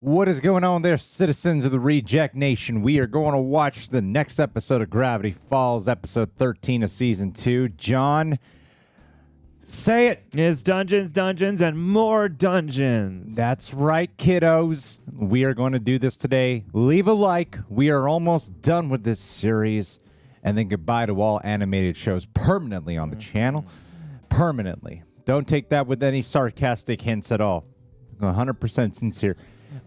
What is going on there, citizens of the Reject Nation? We are going to watch the next episode of Gravity Falls, episode 13 of season 2. John, say it. It's dungeons, dungeons, and more dungeons. That's right, kiddos. We are going to do this today. Leave a like. We are almost done with this series. And then goodbye to all animated shows permanently on the channel. Permanently. Don't take that with any sarcastic hints at all. 100% sincere.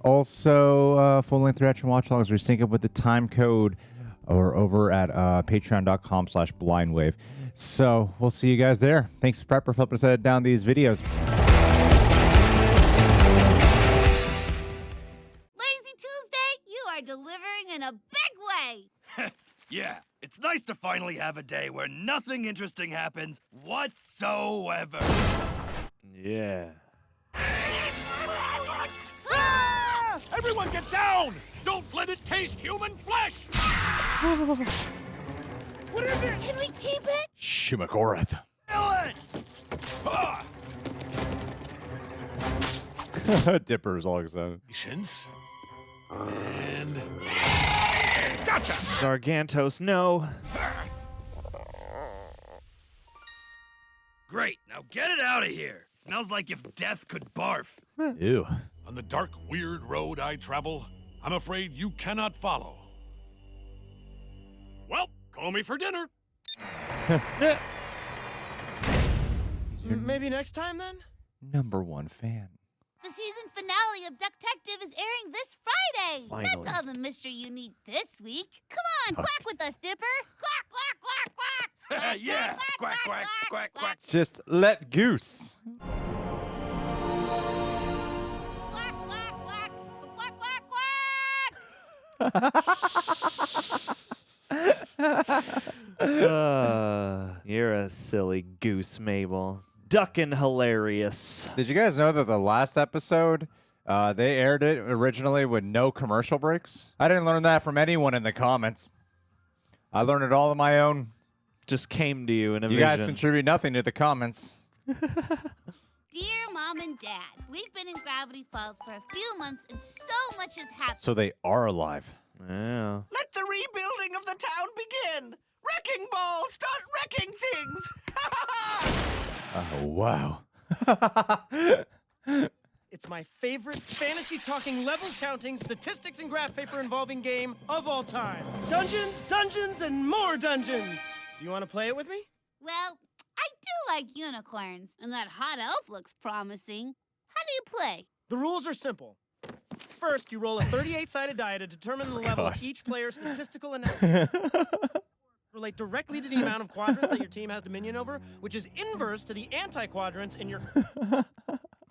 Also, full-length reaction watch logs are sync up with the time code or over at patreon.com/blindwave. So we'll see you guys there. Thanks, Prepper, for helping us edit down these videos. Lazy Tuesday, you are delivering in a big way. Yeah, it's nice to finally have a day where nothing interesting happens whatsoever. Yeah. Ah! Everyone get down! Don't let it taste human flesh! What is it? Can we keep it? Shimmagorath. Kill it! Ah! Dipper's all excited. Patience. And... Gotcha! Gargantos, no. Great, now get it out of here. Smells like if death could barf. Ew. On the dark, weird road I travel, I'm afraid you cannot follow. Well, call me for dinner. Maybe next time, then? #1 fan. The season finale of Ducktective is airing this Friday. Finally. That's all the mystery you need this week. Come on, quack with us, Dipper. Quack, quack, quack, quack. Quack, Yeah, quack, quack, quack, quack. Just let goose. Quack, quack, quack. Quack, quack, quack. You're a silly goose, Mabel. Duckin' hilarious. Did you guys know that the last episode, they aired it originally with no commercial breaks? I didn't learn that from anyone in the comments. I learned it all on my own. Just came to you in a You vision. guys contribute nothing to the comments. Dear Mom and Dad, we've been in Gravity Falls for a few months and so much has happened. So they are alive. Yeah. Let the rebuilding of the town begin! Wrecking ball, start wrecking things! Oh, wow. It's my favorite fantasy-talking, level-counting, statistics and graph paper involving game of all time. Dungeons, dungeons, and more dungeons! Do you want to play it with me? Well, I do like unicorns, and that hot elf looks promising. How do you play? The rules are simple. First, you roll a 38-sided die to determine the level God. of each player's statistical analysis. Relate directly to the amount of quadrants that your team has dominion over, which is inverse to the anti-quadrants in your...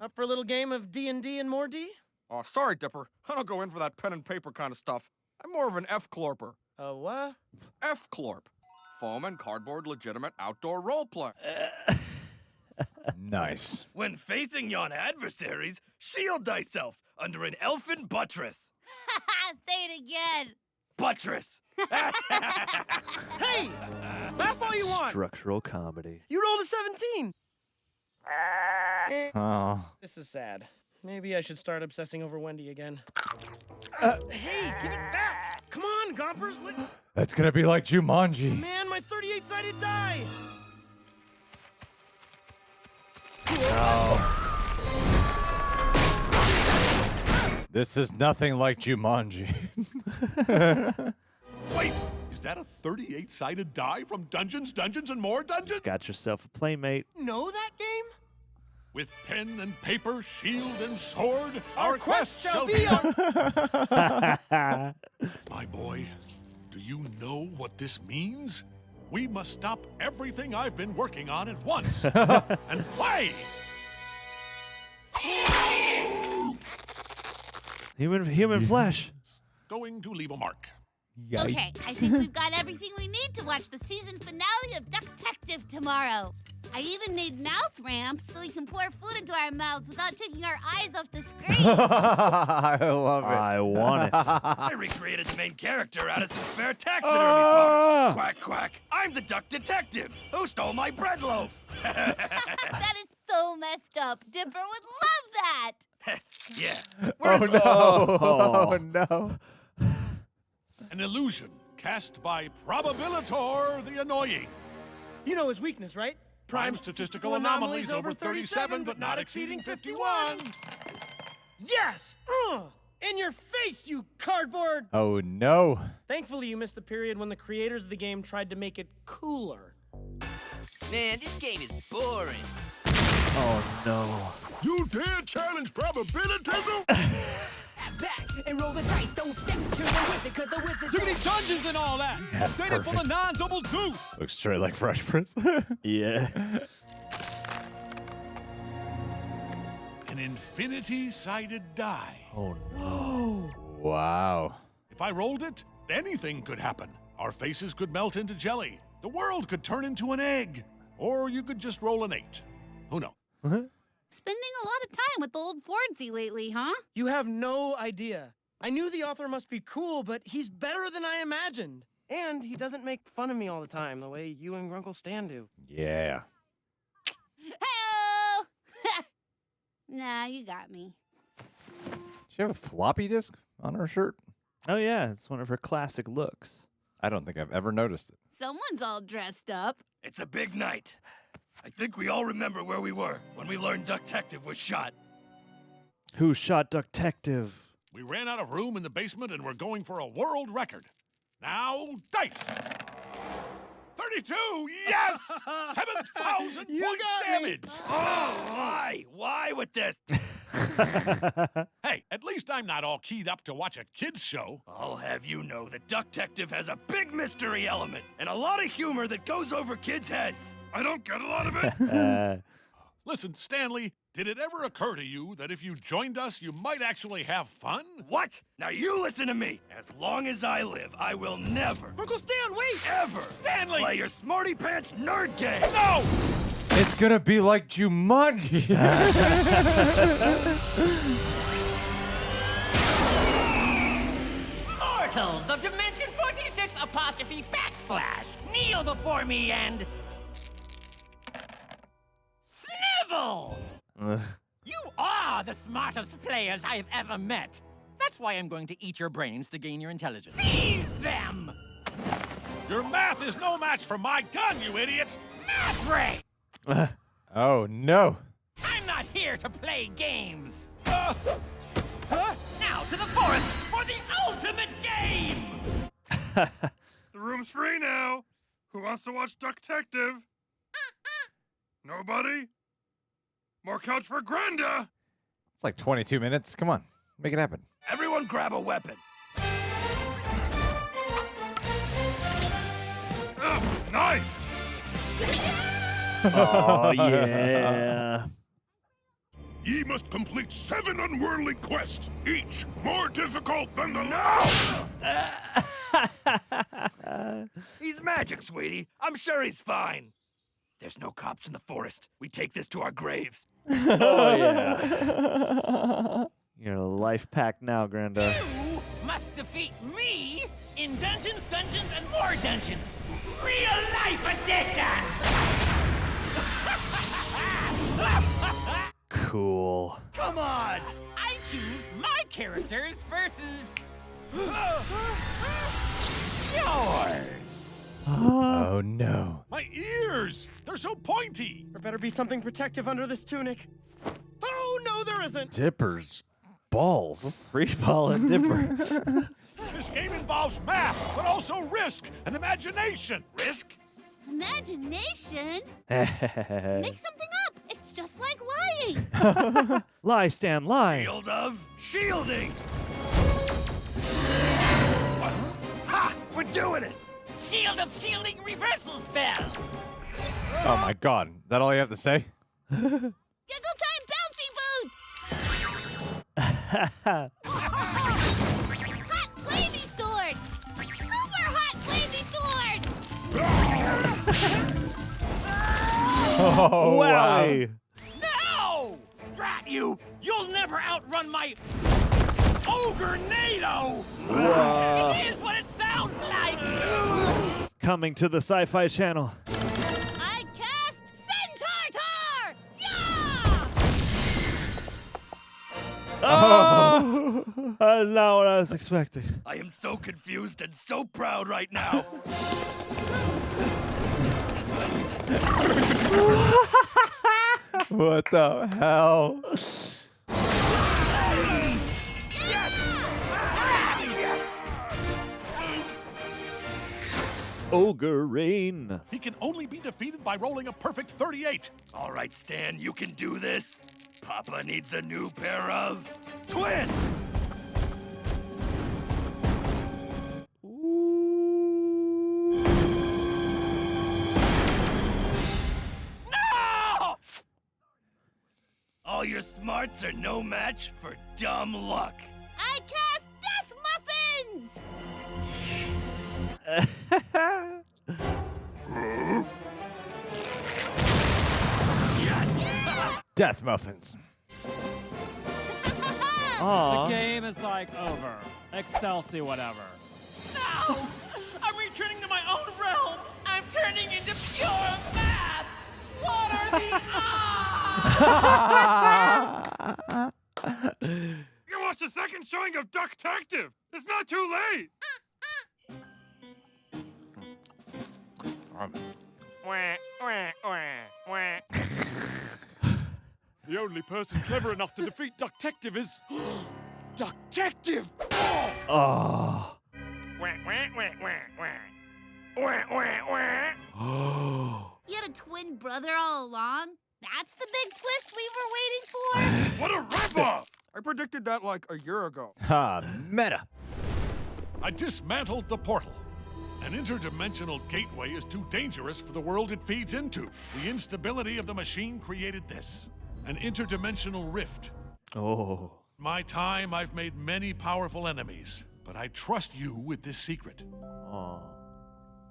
Up for a little game of D&D and more D? Oh, sorry, Dipper. I don't go in for that pen and paper kind of stuff. I'm more of an F-clorper. What? F-clorp. Foam and cardboard legitimate outdoor role-play. Nice. When facing yon adversaries, shield thyself under an elfin buttress. Say it again. Buttress! Hey! Laugh all you want! Structural comedy. You rolled a 17! Oh. This is sad. Maybe I should start obsessing over Wendy again. Hey, give it back! Come on, Gompers! That's gonna be like Jumanji. Man, my 38-sided die! This is nothing like Jumanji. Wait, is that a 38-sided die from Dungeons, Dungeons, and More Dungeons? Got yourself a playmate. Know that game? With pen and paper, shield and sword, Our quest shall be our... My boy, do you know what this means? We must stop everything I've been working on at once and play! Human flesh. Going to leave a mark. Okay, I think we've got everything we need to watch the season finale of Ducktective tomorrow. I even made mouth ramps so we can pour food into our mouths without taking our eyes off the screen. I love it. I want it. I recreated the main character out of some spare taxidermy parts. Quack, quack. I'm the duck detective. Who stole my bread loaf? That is so messed up. Dipper would love that. Yeah. Oh no! Oh no! An illusion cast by Probabilitor the Annoying. You know his weakness, right? Prime statistical anomalies over 37, but not exceeding 51. Yes! In your face, you cardboard! Oh no! Thankfully, you missed the period when the creators of the game tried to make it cooler. Man, this game is boring. Oh no. You dare challenge probabilitism? Back and roll the dice, don't step to the wizard, cause the wizard. Too many dungeons and all that. Straight in full of non-double deuce. Looks straight like Fresh Prince. Yeah. An infinity-sided die. Oh no. Wow. If I rolled it, anything could happen. Our faces could melt into jelly. The world could turn into an egg. Or you could just roll an 8. Who knows? Spending a lot of time with old Fordsy lately, huh? You have no idea. I knew the author must be cool, but he's better than I imagined. And he doesn't make fun of me all the time, the way you and Grunkle Stan do. Yeah. Hey-oh! Nah, you got me. Does she have a floppy disk on her shirt? Oh yeah, it's one of her classic looks. I don't think I've ever noticed it. Someone's all dressed up. It's a big night. I think we all remember where we were when we learned Ducktective was shot. Who shot Ducktective? We ran out of room in the basement and we're going for a world record. Now, dice! 32! Yes! 7,000 You points got me. damage! Oh, why? Why with this? Hey, at least I'm not all keyed up to watch a kids show. I'll have you know that Ducktective has a big mystery element and a lot of humor that goes over kids' heads. I don't get a lot of it. Listen, Stanley, did it ever occur to you that if you joined us, you might actually have fun? What? Now you listen to me. As long as I live, I will never, Grunkle Stan, wait! ever Stanley! play your smarty pants nerd game. No! It's gonna be like Jumanji. Mortals of Dimension 46 apostrophe backslash. Kneel before me and... Snivel! You are the smartest players I have ever met. That's why I'm going to eat your brains to gain your intelligence. Seize them! Your math is no match for my gun, you idiot! Math ray! Oh no. I'm not here to play games. Uh, Now to the forest for the ultimate game! The room's free now. Who wants to watch Ducktective? Nobody? More couch for Granda! It's like 22 minutes. Come on. Make it happen. Everyone grab a weapon. Oh, nice! Oh yeah. Ye must complete 7 unworldly quests, each more difficult than the last. He's magic, sweetie. I'm sure he's fine. There's no cops in the forest. We take this to our graves. Oh yeah. You're a life pack now, Granda. You must defeat me in Dungeons, Dungeons, and More Dungeons. Real life edition! Cool. Come on! I choose my characters versus yours. Oh no. My ears! They're so pointy! There better be something protective under this tunic. Oh, no, there isn't! Dippers. Balls. Free ball and dipper. This game involves math, but also risk and imagination. Risk? Imagination? Lie, Make something up. It's just like lying. Stan, lie. Field of shielding! What? Ha! We're doing it! Shield of Shielding reversal spell. Oh my god. That all you have to say? Giggle time bouncy boots! Hot wavy sword! Super hot wavy sword! Oh wow. Wowie. No! Drat you! You'll never outrun my Ogre-nado! It is what it sounds like! Coming to the Sci-Fi Channel. I cast Centaur! Yeah! Oh! That's not what I was expecting. I am so confused and so proud right now. What the hell? Yes! Ogre Rain. He can only be defeated by rolling a perfect 38. All right, Stan, you can do this. Papa needs a new pair of twins. No! All your smarts are no match for dumb luck. I cast Death Muffins! Yes! Death muffins. Aw. Game is like over. Excelsior, whatever. No! I'm returning to my own realm. I'm turning into pure math. What are the odds? You watched a second showing of Duck-tective. It's not too late. The only person clever enough to defeat Duck-tective is Duck-tective. Oh. You had a twin brother all along? That's the big twist we were waiting for? What a ripoff! I predicted that like a year ago. Ha, meta. I dismantled the portal. An interdimensional gateway is too dangerous for the world it feeds into. The instability of the machine created this. An interdimensional rift. Oh. My time, I've made many powerful enemies, but I trust you with this secret. Oh.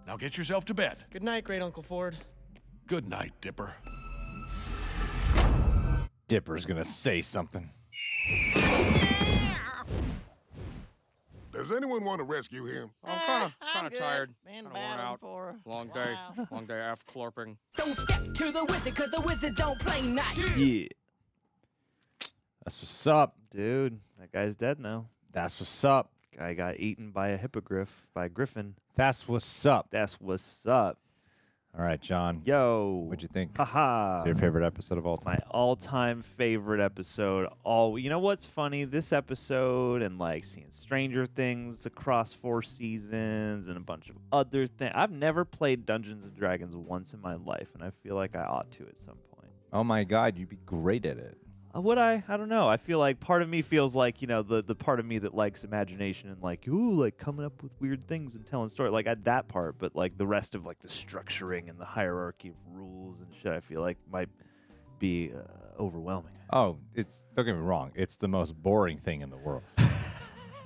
Now get yourself to bed. Good night, Great Uncle Ford. Good night, Dipper. Dipper's gonna say something. Does anyone want to rescue him? I'm kind of tired. Man, Kinda worn out. Long day. Long day F clorping. Don't step to the wizard, cause the wizard don't play nice. Yeah. That's what's up. Dude, that guy's dead now. That's what's up. Guy got eaten by a hippogriff, by a griffin. That's what's up. That's what's up. All right, John. Yo. What'd you think? Haha. Is it your favorite episode of all It's time? my all-time favorite episode. You know what's funny? This episode and like seeing Stranger Things across 4 seasons and a bunch of other things. I've never played Dungeons and Dragons once in my life, and I feel like I ought to at some point. Oh my God, you'd be great at it. Would I? I don't know. I feel like part of me feels like, you know, the part of me that likes imagination and like, ooh, like coming up with weird things and telling stories. Like at that part, but like the rest of like the structuring and the hierarchy of rules and shit, I feel like might be overwhelming. Oh, don't get me wrong. It's the most boring thing in the world.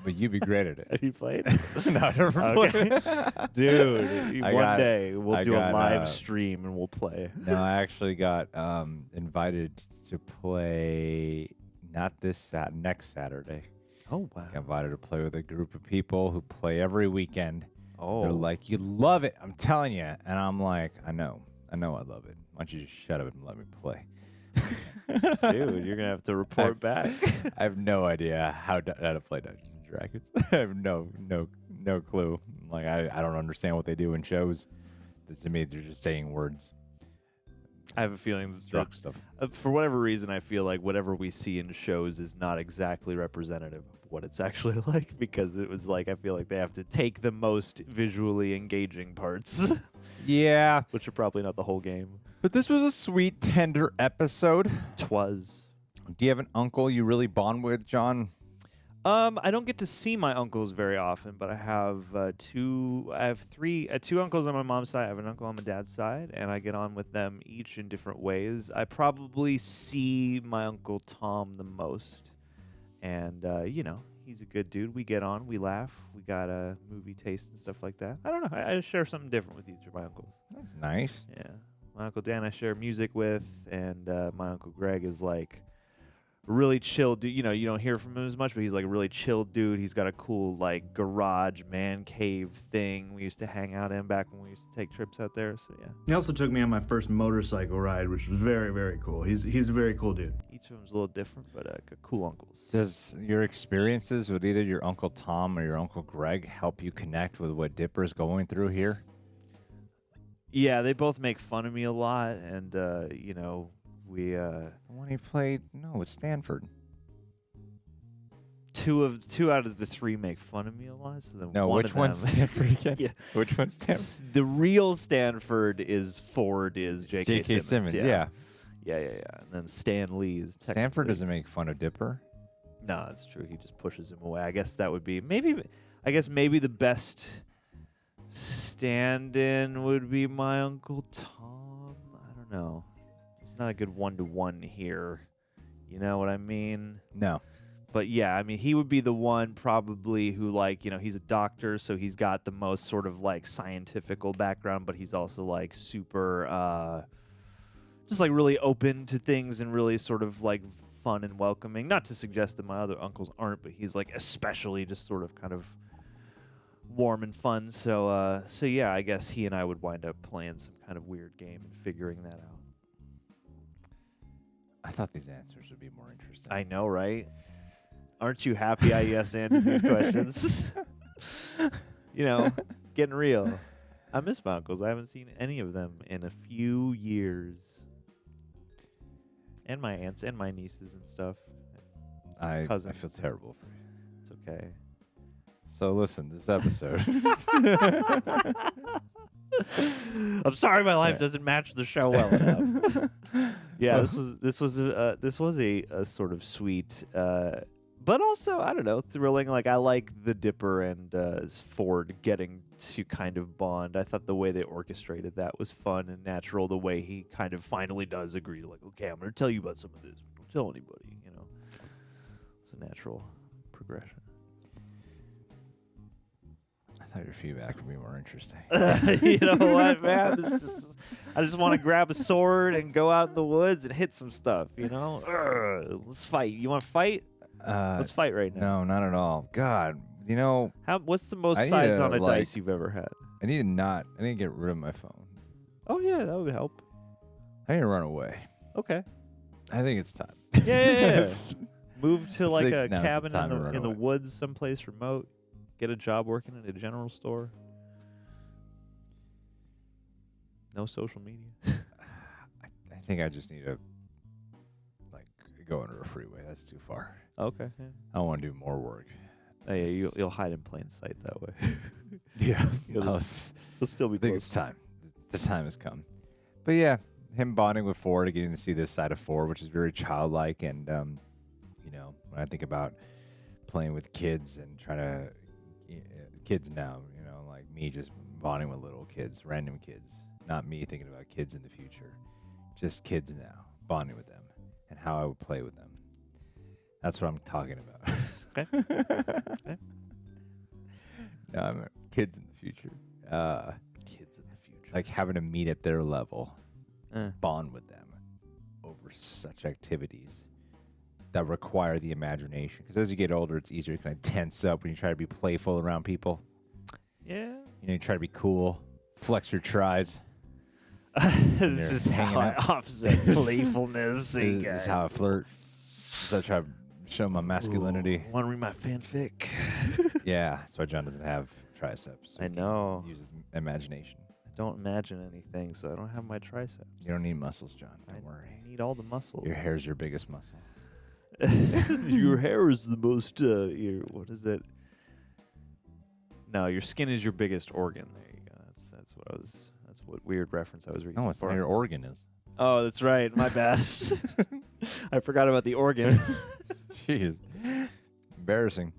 But you'd be great at it. Have you played? No, I never played. Dude, one day we'll do a live uh, stream and we'll play. No, I actually got invited to play next Saturday. Oh, wow. I got invited to play with a group of people who play every weekend. Oh. They're like, you love it. I'm telling you. And I'm like, I know I love it. Why don't you just shut up and let me play? Dude, you're going to have to report back. I have no idea how to play Dungeons and Dragons. I have no clue. Like, I don't understand what they do in shows. To me, they're just saying words. I have a feeling Struck stuff. For whatever reason, I feel like whatever we see in shows is not exactly representative of what it's actually like, because it was like, I feel like they have to take the most visually engaging parts. Yeah. Which are probably not the whole game. But this was a sweet, tender episode. 'Twas. Do you have an uncle you really bond with, John? I don't get to see my uncles very often, but I have two uncles on my mom's side. I have an uncle on my dad's side, and I get on with them each in different ways. I probably see my uncle Tom the most, and you know, he's a good dude. We get on, we laugh, we got a movie taste and stuff like that. I don't know. I share something different with each of my uncles. That's nice. Yeah, my uncle Dan I share music with, and my uncle Greg is like really chill dude. You know, you don't hear from him as much, but he's like a really chill dude. He's got a cool like garage man cave thing we used to hang out in back when we used to take trips out there. So yeah. He also took me on my first motorcycle ride, which was very, very cool. He's a very cool dude. Each of them's a little different, but cool uncles. Does your experiences with either your Uncle Tom or your Uncle Greg help you connect with what Dipper's going through here? Yeah, they both make fun of me a lot, and you know, we when he played with Stanford. Two out of the three make fun of me a lot. So then which one's Stanford again? Yeah. Which one's Stanford? The real Stanford is J.K. Simmons. Yeah. And then Stan Lee is Stanford doesn't make fun of Dipper. No, that's true. He just pushes him away. I guess that would be maybe the best stand-in would be my Uncle Tom. I don't know. It's not a good one-to-one here. You know what I mean? No. But yeah, I mean, he would be the one probably who, like, you know, he's a doctor, so he's got the most sort of like scientifical background, but he's also like super, just like really open to things and really sort of like fun and welcoming. Not to suggest that my other uncles aren't, but he's like especially just sort of kind of warm and fun. So yeah, I guess he and I would wind up playing some kind of weird game and figuring that out. I thought these answers would be more interesting. I know, right? Aren't you happy I yes-anded these questions? You know, getting real. I miss my uncles. I haven't seen any of them in a few years. And my aunts and my nieces and stuff. I Cousins. feel terrible for you. It's okay. So listen, this episode. I'm sorry my life doesn't match the show well enough. Yeah, this was a sort of sweet but also, I don't know, thrilling. Like, I like the Dipper and Ford getting to kind of bond. I thought the way they orchestrated that was fun and natural. The way he kind of finally does agree to, like, okay, I'm going to tell you about some of this. Don't tell anybody, you know. It's a natural progression. I thought your feedback would be more interesting. You know what, man? I just want to grab a sword and go out in the woods and hit some stuff, you know? Let's fight. You want to fight? Let's fight right now. No, not at all. God, you know. What's the most sides on a dice you've ever had? I need to get rid of my phone. Oh, yeah, that would help. I need to run away. Okay. I think it's time. Yeah. Move to like a cabin in the away. woods someplace remote. Get a job working at a general store. No social media. I think I just need to go under a freeway. That's too far. Okay. Yeah. I want to do more work. Oh, yeah, you'll hide in plain sight that way. Yeah. You'll still be I think close. it's time. The time has come. But yeah, him bonding with Ford, getting to see this side of Ford, which is very childlike. And, you know, when I think about playing with kids and trying to, kids now, you know, like me just bonding with little kids, random kids, not me thinking about kids in the future, just kids now, bonding with them and how I would play with them. That's what I'm talking about. Okay. No, I mean, kids in the future. Kids in the future. Like having to meet at their level, Eh. bond with them over such activities that require the imagination. Because as you get older, it's easier to kind of tense up when you try to be playful around people. Yeah. You know, you try to be cool, flex your tries. This is how I offset playfulness. This is how I flirt. So I try to show my masculinity. Want to read my fanfic? Yeah, that's why John doesn't have triceps. I know. He uses imagination. I don't imagine anything, so I don't have my triceps. You don't need muscles, John. Don't worry. I need all the muscles. Your hair's your biggest muscle. Your hair is the most. What is it? No, your skin is your biggest organ. There you go. That's what I was. That's what weird reference I was reading. No, it's not your organ is. Oh, that's right. My bad. I forgot about the organ. Jeez, embarrassing.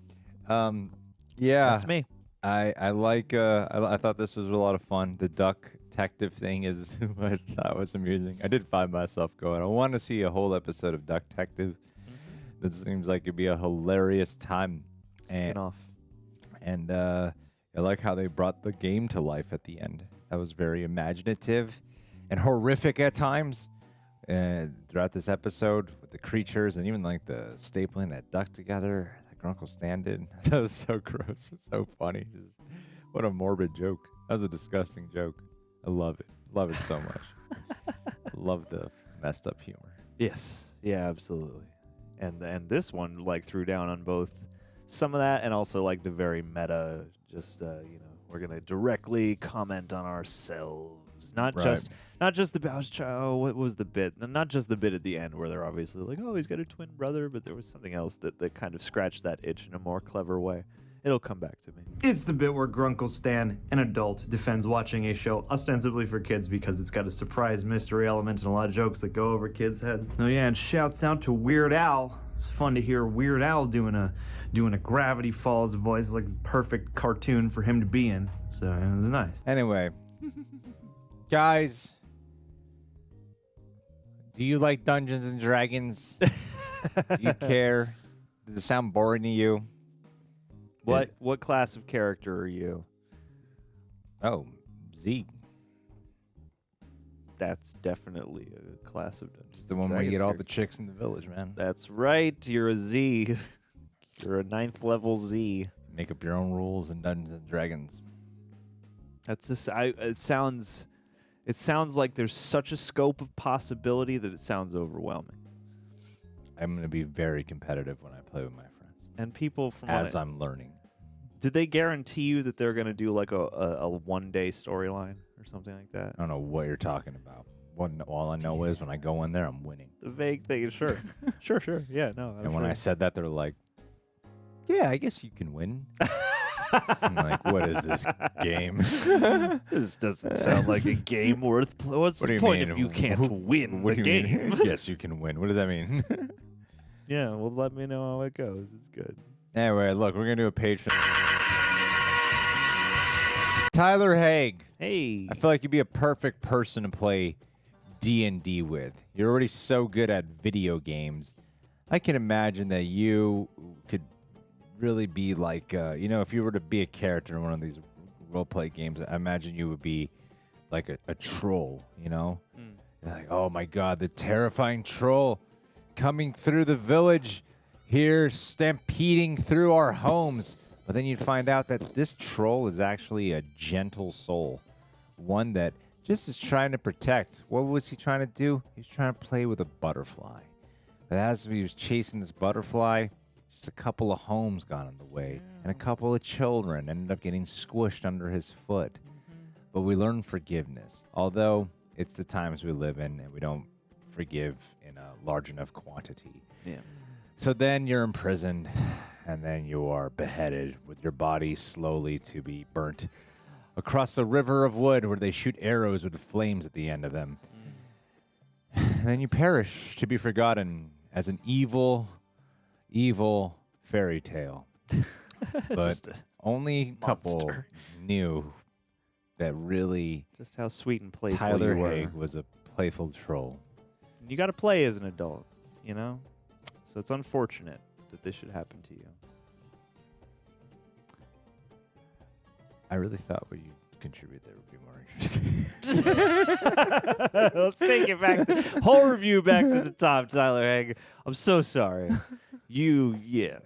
Yeah, That's me. I like. I thought this was a lot of fun. The duck detective thing is what I thought was amusing. I did find myself going, I want to see a whole episode of Duck Detective. That seems like it'd be a hilarious time. Spin-off. And I like how they brought the game to life at the end. That was very imaginative and horrific at times. throughout this episode with the creatures and even like the stapling that duck together that Uncle Stan did. That was so gross. It was so funny. Just, what a morbid joke. That was a disgusting joke. I love it. Love it so much. Love the messed up humor. Yes. Yeah, absolutely. And this one like threw down on both some of that and also like the very meta, just we're gonna directly comment on ourselves, not just the. What was the bit? Not just the bit at the end where they're obviously like, oh, he's got a twin brother, but there was something else that kind of scratched that itch in a more clever way. It'll come back to me. It's the bit where Grunkle Stan, an adult, defends watching a show ostensibly for kids because it's got a surprise mystery element and a lot of jokes that go over kids' heads. Oh yeah, and shouts out to Weird Al. It's fun to hear Weird Al doing a Gravity Falls voice, like perfect cartoon for him to be in. So it was nice. Anyway, guys, do you like Dungeons and Dragons? Do you care? Does it sound boring to you? What class of character are you? Oh, Z. That's definitely a class of Dungeons. It's the one where you get all the chicks in the village, man. That's right. You're a Z. You're a 9th level Z. Make up your own rules in Dungeons and Dragons. That's just. It sounds like there's such a scope of possibility that it sounds overwhelming. I'm going to be very competitive when I play with my friends. And people from I'm learning. Did they guarantee you that they're going to do like a one-day storyline or something like that? I don't know what you're talking about. All I know is when I go in there, I'm winning. The vague thing, sure. Sure. Yeah, no. And when I said that, they're like, yeah, I guess you can win. I'm like, what is this game? This doesn't sound like a game worth playing. What's the point if you can't win the game? Yes, you can win. What does that mean? Yeah, well, let me know how it goes. It's good. Anyway, look, we're going to do a Patron. Tyler Haig. Hey. I feel like you'd be a perfect person to play D&D with. You're already so good at video games. I can imagine that you could really be like, if you were to be a character in one of these role-play games, I imagine you would be like a troll, You're like, oh my God, the terrifying troll coming through the village here, stampeding through our homes. But then you'd find out that this troll is actually a gentle soul, one that just is trying to protect. What was he trying to do? He was trying to play with a butterfly. But as he was chasing this butterfly, just a couple of homes got in the way, and a couple of children ended up getting squished under his foot. But we learn forgiveness, although it's the times we live in, and we don't forgive in a large enough quantity. Yeah. So then you're imprisoned, and then you are beheaded with your body slowly to be burnt across a river of wood where they shoot arrows with flames at the end of them. And then you perish to be forgotten as an evil, evil fairy tale. But only a couple knew that really just how sweet and playful Tyler you were. Haig was a playful troll. You got to play as an adult, So it's unfortunate that this should happen to you. I really thought what you contribute there would be more interesting. Let's take it back. Whole review back to the top, Tyler Haig. I'm so sorry. Yeah.